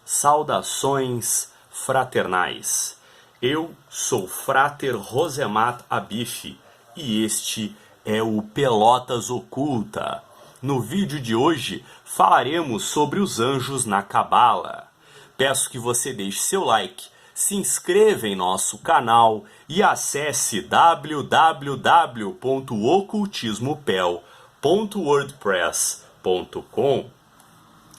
Saudações fraternais. Eu sou Frater Rosemat Abif e este é o Pelotas Oculta. No vídeo de hoje falaremos sobre os anjos na Cabala. Peço que você deixe seu like, se inscreva em nosso canal e acesse www.ocultismopel.wordpress.com.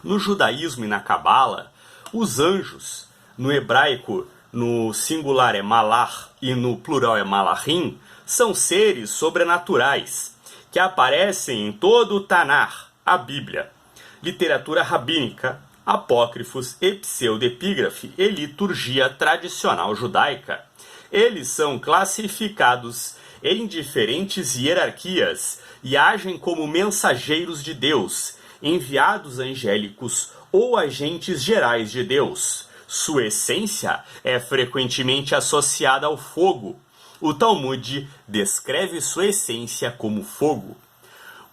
No judaísmo e na Cabala, os anjos, no hebraico no singular é malach e no plural é malachim, são seres sobrenaturais que aparecem em todo o Tanar, a Bíblia, literatura rabínica, apócrifos e pseudepígrafe e liturgia tradicional judaica. Eles são classificados em diferentes hierarquias e agem como mensageiros de Deus, enviados angélicos ou agentes gerais de Deus. Sua essência é frequentemente associada ao fogo. O Talmud descreve sua essência como fogo.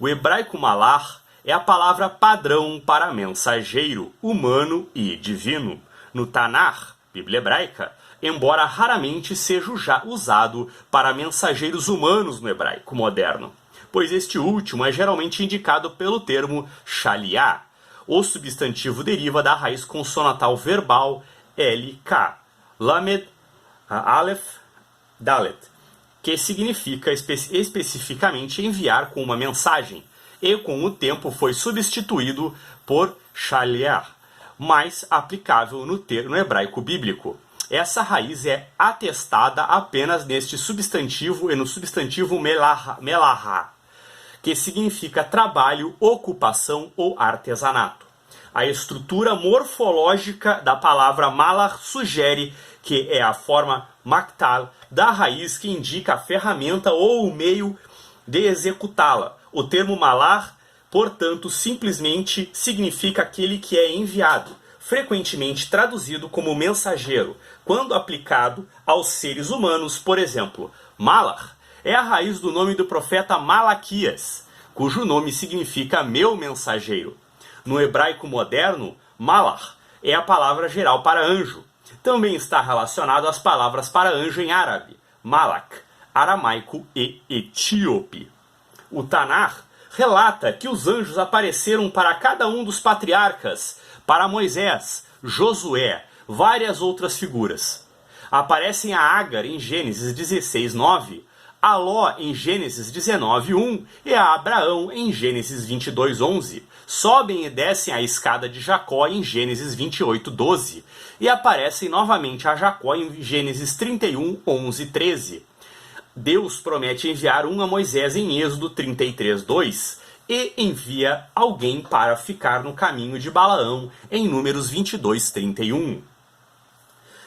O hebraico malach é a palavra padrão para mensageiro, humano e divino. No Tanar, Bíblia hebraica, embora raramente seja usado para mensageiros humanos no hebraico moderno, pois este último é geralmente indicado pelo termo shaliá. O substantivo deriva da raiz consonantal verbal LK, Lamed Aleph Dalet, que significa especificamente enviar com uma mensagem, e com o tempo foi substituído por shaliá, mais aplicável no hebraico bíblico. Essa raiz é atestada apenas neste substantivo e no substantivo melahá, que significa trabalho, ocupação ou artesanato. A estrutura morfológica da palavra malach sugere que é a forma maktal da raiz que indica a ferramenta ou o meio de executá-la. O termo malach, portanto, simplesmente significa aquele que é enviado, frequentemente traduzido como mensageiro, quando aplicado aos seres humanos. Por exemplo, malach é a raiz do nome do profeta Malaquias, cujo nome significa meu mensageiro. No hebraico moderno, malach é a palavra geral para anjo. Também está relacionado às palavras para anjo em árabe, malak, aramaico e etíope. O Tanar relata que os anjos apareceram para cada um dos patriarcas, para Moisés, Josué, várias outras figuras. Aparecem a Agar em Gênesis 16:9, a Ló em Gênesis 19:1 e a Abraão em Gênesis 22:11. Sobem e descem a escada de Jacó em Gênesis 28:12 e aparecem novamente a Jacó em Gênesis 31:11-13. Deus promete enviar um a Moisés em Êxodo 33:2 e envia alguém para ficar no caminho de Balaão em Números 22:31.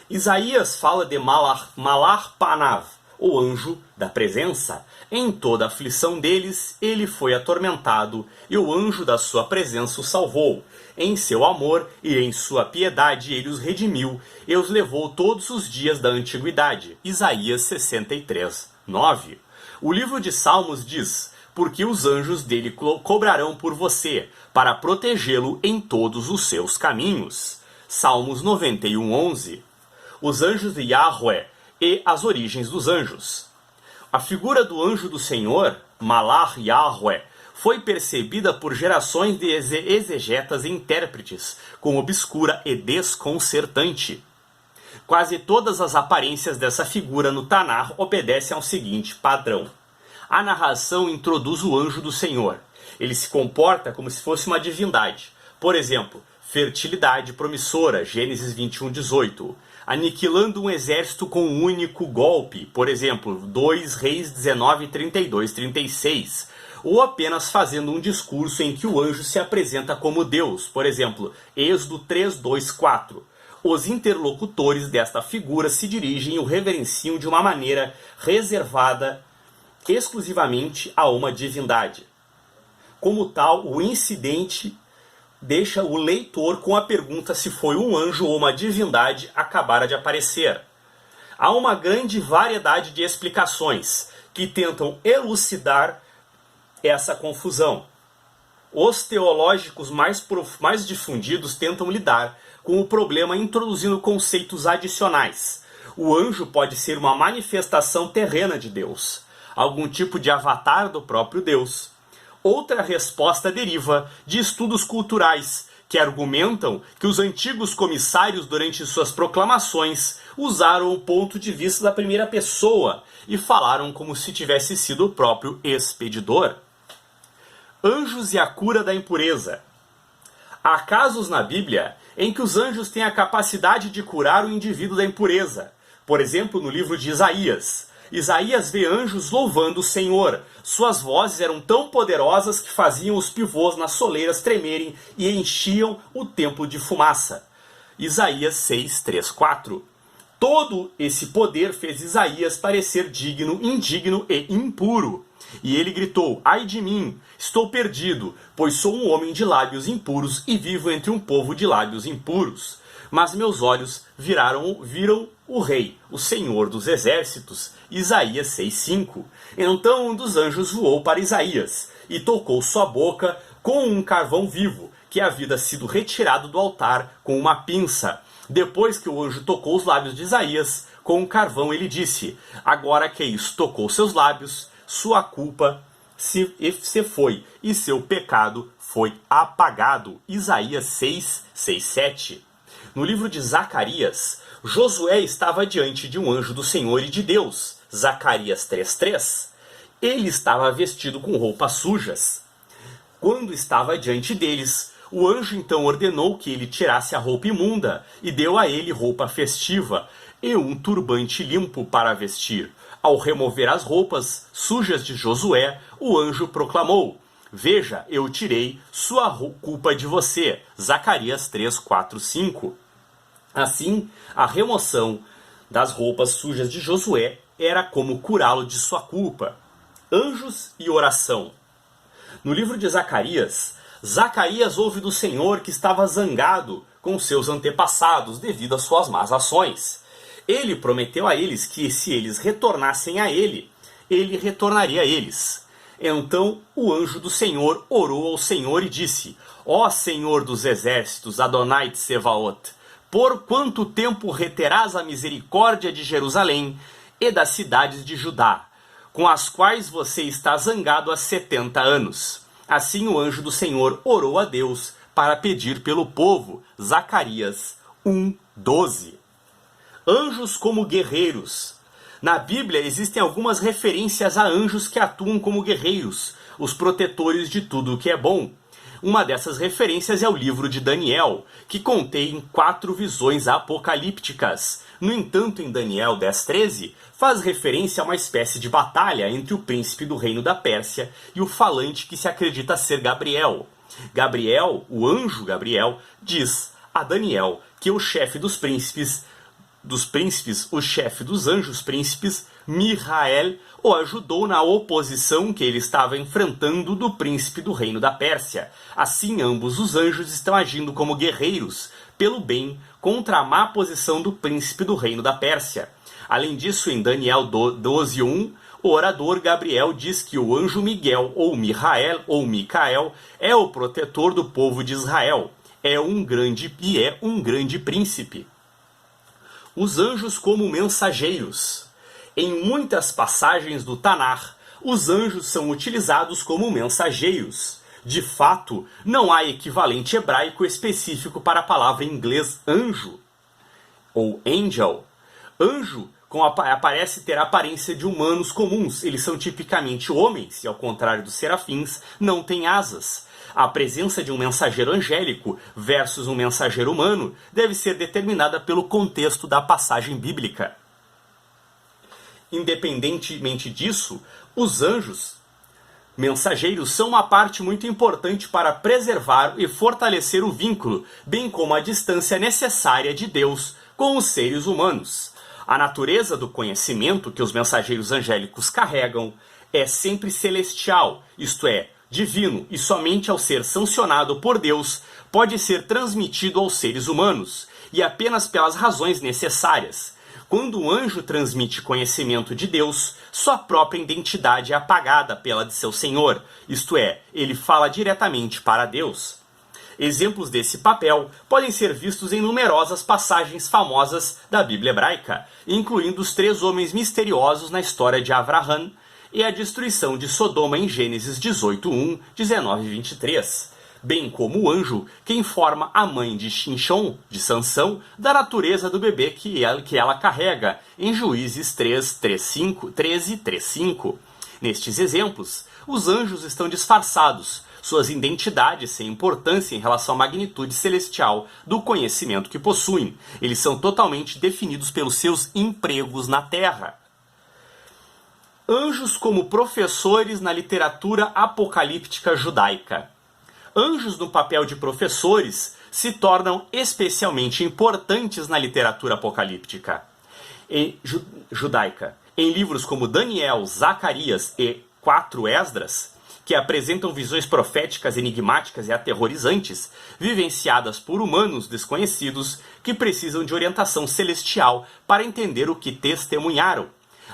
Isaías fala de Malach Panav, o anjo da presença. Em toda a aflição deles, ele foi atormentado, e o anjo da sua presença o salvou. Em seu amor e em sua piedade ele os redimiu, e os levou todos os dias da antiguidade. Isaías 63:9. O livro de Salmos diz: porque os anjos dele cobrarão por você, para protegê-lo em todos os seus caminhos. Salmos 91:11. Os anjos de Yahweh e as origens dos anjos. A figura do anjo do Senhor, Malach Yahweh, foi percebida por gerações de exegetas e intérpretes como obscura e desconcertante. Quase todas as aparências dessa figura no Tanar obedecem ao seguinte padrão. A narração introduz o anjo do Senhor. Ele se comporta como se fosse uma divindade. Por exemplo, fertilidade promissora, Gênesis 21:18. Aniquilando um exército com um único golpe, por exemplo, 2 Reis 19:32-36. Ou apenas fazendo um discurso em que o anjo se apresenta como Deus, por exemplo, Êxodo 3:2-4. Os interlocutores desta figura se dirigem e o reverenciam de uma maneira reservada exclusivamente a uma divindade. Como tal, o incidente deixa o leitor com a pergunta se foi um anjo ou uma divindade acabara de aparecer. Há uma grande variedade de explicações que tentam elucidar essa confusão. os teológicos mais difundidos tentam lidar com o problema introduzindo conceitos adicionais. O anjo pode ser uma manifestação terrena de Deus, algum tipo de avatar do próprio Deus. Outra resposta deriva de estudos culturais, que argumentam que os antigos comissários, durante suas proclamações, usaram o ponto de vista da primeira pessoa e falaram como se tivesse sido o próprio expedidor. Anjos e a cura da impureza. Há casos na Bíblia em que os anjos têm a capacidade de curar o indivíduo da impureza. Por exemplo, no livro de Isaías. Isaías vê anjos louvando o Senhor. Suas vozes eram tão poderosas que faziam os pivôs nas soleiras tremerem e enchiam o templo de fumaça. Isaías 6, 3, 4. Todo esse poder fez Isaías parecer indigno e impuro. E ele gritou: ai de mim, estou perdido, pois sou um homem de lábios impuros e vivo entre um povo de lábios impuros. Mas meus olhos viram o Rei, o Senhor dos Exércitos. Isaías 6,5. Então um dos anjos voou para Isaías e tocou sua boca com um carvão vivo, que havia sido retirado do altar com uma pinça. Depois que o anjo tocou os lábios de Isaías com um carvão, ele disse: agora que isso tocou seus lábios, sua culpa se foi e seu pecado foi apagado. Isaías 6, 6, 7. No livro de Zacarias, Josué estava diante de um anjo do Senhor e de Deus. Zacarias 3:3. Ele estava vestido com roupas sujas. Quando estava diante deles, o anjo então ordenou que ele tirasse a roupa imunda e deu a ele roupa festiva e um turbante limpo para vestir. Ao remover as roupas sujas de Josué, o anjo proclamou: veja, eu tirei sua culpa de você. Zacarias 3, 4, 5. Assim, a remoção das roupas sujas de Josué era como curá-lo de sua culpa. Anjos e oração. No livro de Zacarias, Zacarias ouve do Senhor que estava zangado com seus antepassados devido às suas más ações. Ele prometeu a eles que se eles retornassem a ele, ele retornaria a eles. Então o anjo do Senhor orou ao Senhor e disse: ó Senhor dos exércitos, Adonai Tsevaot, por quanto tempo reterás a misericórdia de Jerusalém e das cidades de Judá, com as quais você está zangado há 70 anos? Assim o anjo do Senhor orou a Deus para pedir pelo povo. Zacarias 1:12. Anjos como guerreiros. Na Bíblia existem algumas referências a anjos que atuam como guerreiros, os protetores de tudo o que é bom. Uma dessas referências é o livro de Daniel, que contém 4 visões apocalípticas. No entanto, em Daniel 10:13, faz referência a uma espécie de batalha entre o príncipe do reino da Pérsia e o falante que se acredita ser Gabriel. Gabriel, o anjo Gabriel, diz a Daniel que o chefe dos príncipes, o chefe dos anjos príncipes, Mihael, o ajudou na oposição que ele estava enfrentando do príncipe do reino da Pérsia. Assim, ambos os anjos estão agindo como guerreiros, pelo bem, contra a má posição do príncipe do reino da Pérsia. Além disso, em Daniel 12:1, o orador Gabriel diz que o anjo Miguel, ou Mihael, ou Micael, é o protetor do povo de Israel. É um grande príncipe. Os anjos como mensageiros. Em muitas passagens do Tanar, os anjos são utilizados como mensageiros. De fato, não há equivalente hebraico específico para a palavra em inglês anjo, ou angel. Anjo parece ter a aparência de humanos comuns. Eles são tipicamente homens e, ao contrário dos serafins, não têm asas. A presença de um mensageiro angélico versus um mensageiro humano deve ser determinada pelo contexto da passagem bíblica. Independentemente disso, os anjos mensageiros são uma parte muito importante para preservar e fortalecer o vínculo, bem como a distância necessária de Deus com os seres humanos. A natureza do conhecimento que os mensageiros angélicos carregam é sempre celestial, isto é, divino, e somente ao ser sancionado por Deus pode ser transmitido aos seres humanos, e apenas pelas razões necessárias. Quando o anjo transmite conhecimento de Deus, sua própria identidade é apagada pela de seu Senhor, isto é, ele fala diretamente para Deus. Exemplos desse papel podem ser vistos em numerosas passagens famosas da Bíblia hebraica, incluindo os 3 homens misteriosos na história de Avraham e a destruição de Sodoma em Gênesis 18:1, 19 e 23. Bem como o anjo que informa a mãe de Shinshon, de Sansão, da natureza do bebê que ela carrega, em Juízes 13, 3:5. Nestes exemplos, os anjos estão disfarçados, suas identidades sem importância em relação à magnitude celestial do conhecimento que possuem. Eles são totalmente definidos pelos seus empregos na Terra. Anjos como professores na literatura apocalíptica judaica. Anjos no papel de professores se tornam especialmente importantes na literatura apocalíptica judaica. Em livros como Daniel, Zacarias e 4 Esdras, que apresentam visões proféticas enigmáticas e aterrorizantes, vivenciadas por humanos desconhecidos que precisam de orientação celestial para entender o que testemunharam.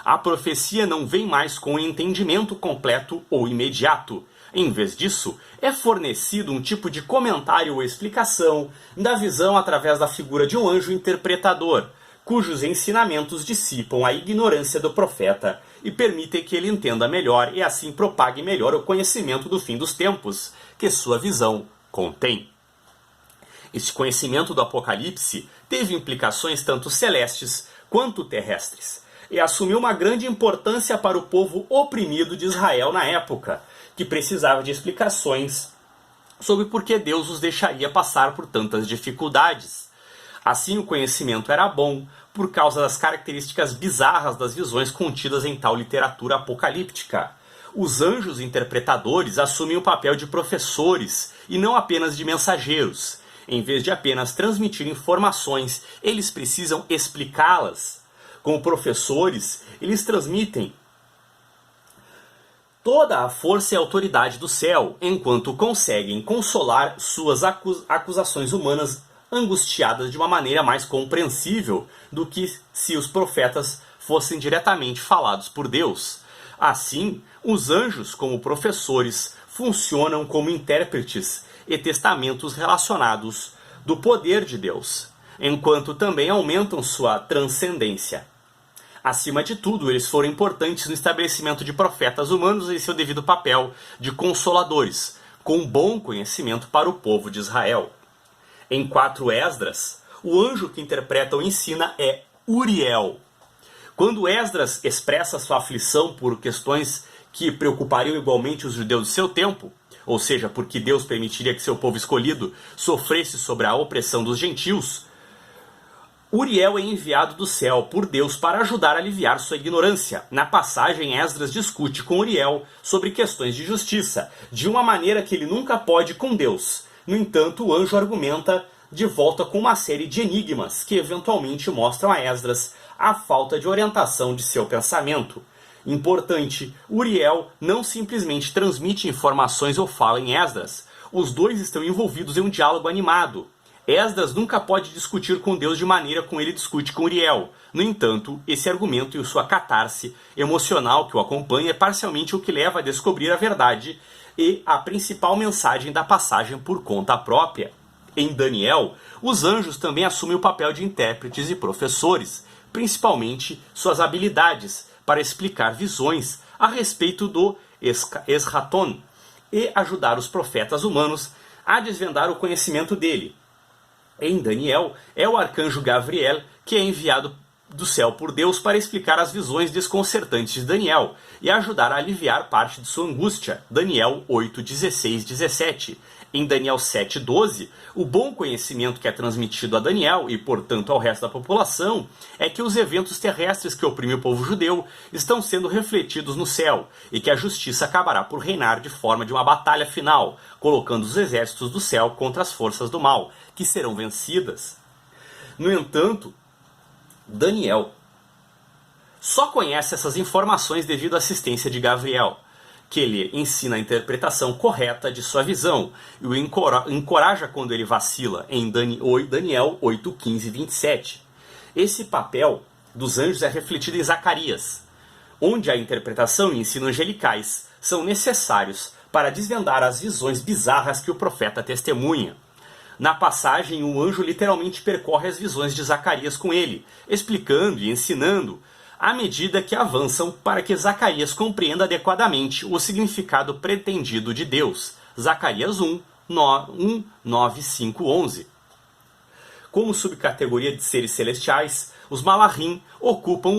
A profecia não vem mais com um entendimento completo ou imediato. Em vez disso, é fornecido um tipo de comentário ou explicação da visão através da figura de um anjo interpretador, cujos ensinamentos dissipam a ignorância do profeta e permitem que ele entenda melhor e assim propague melhor o conhecimento do fim dos tempos que sua visão contém. Este conhecimento do Apocalipse teve implicações tanto celestes quanto terrestres e assumiu uma grande importância para o povo oprimido de Israel na época, que precisava de explicações sobre por que Deus os deixaria passar por tantas dificuldades. Assim, o conhecimento era bom por causa das características bizarras das visões contidas em tal literatura apocalíptica. Os anjos interpretadores assumem o papel de professores e não apenas de mensageiros. Em vez de apenas transmitir informações, eles precisam explicá-las. Como professores, eles transmitem toda a força e autoridade do céu, enquanto conseguem consolar suas acusações humanas angustiadas de uma maneira mais compreensível do que se os profetas fossem diretamente falados por Deus. Assim, os anjos, como professores, funcionam como intérpretes e testamentos relacionados do poder de Deus, enquanto também aumentam sua transcendência. Acima de tudo, eles foram importantes no estabelecimento de profetas humanos em seu devido papel de consoladores, com bom conhecimento para o povo de Israel. Em 4 Esdras, o anjo que interpreta ou ensina é Uriel. Quando Esdras expressa sua aflição por questões que preocupariam igualmente os judeus de seu tempo, ou seja, porque Deus permitiria que seu povo escolhido sofresse sobre a opressão dos gentios, Uriel é enviado do céu por Deus para ajudar a aliviar sua ignorância. Na passagem, Esdras discute com Uriel sobre questões de justiça, de uma maneira que ele nunca pode com Deus. No entanto, o anjo argumenta de volta com uma série de enigmas que eventualmente mostram a Esdras a falta de orientação de seu pensamento. Importante, Uriel não simplesmente transmite informações ou fala em Esdras. Os dois estão envolvidos em um diálogo animado. Esdras nunca pode discutir com Deus de maneira como ele discute com Uriel. No entanto, esse argumento e sua catarse emocional que o acompanha é parcialmente o que leva a descobrir a verdade e a principal mensagem da passagem por conta própria. Em Daniel, os anjos também assumem o papel de intérpretes e professores, principalmente suas habilidades para explicar visões a respeito do Eschaton e ajudar os profetas humanos a desvendar o conhecimento dele. Em Daniel, é o arcanjo Gabriel que é enviado do céu por Deus para explicar as visões desconcertantes de Daniel e ajudar a aliviar parte de sua angústia. Daniel 8, 16, 17. Em Daniel 7, 12, o bom conhecimento que é transmitido a Daniel e, portanto, ao resto da população é que os eventos terrestres que oprimem o povo judeu estão sendo refletidos no céu e que a justiça acabará por reinar de forma de uma batalha final, colocando os exércitos do céu contra as forças do mal, que serão vencidas. No entanto, Daniel só conhece essas informações devido à assistência de Gabriel, que ele ensina a interpretação correta de sua visão e o encoraja quando ele vacila, em Daniel 8, 15 e 27. Esse papel dos anjos é refletida em Zacarias, onde a interpretação e ensino angelicais são necessários para desvendar as visões bizarras que o profeta testemunha. Na passagem, o anjo literalmente percorre as visões de Zacarias com ele, explicando e ensinando à medida que avançam para que Zacarias compreenda adequadamente o significado pretendido de Deus. Zacarias 1, 9, 5, 11. Como subcategoria de seres celestiais, os Malachim ocupam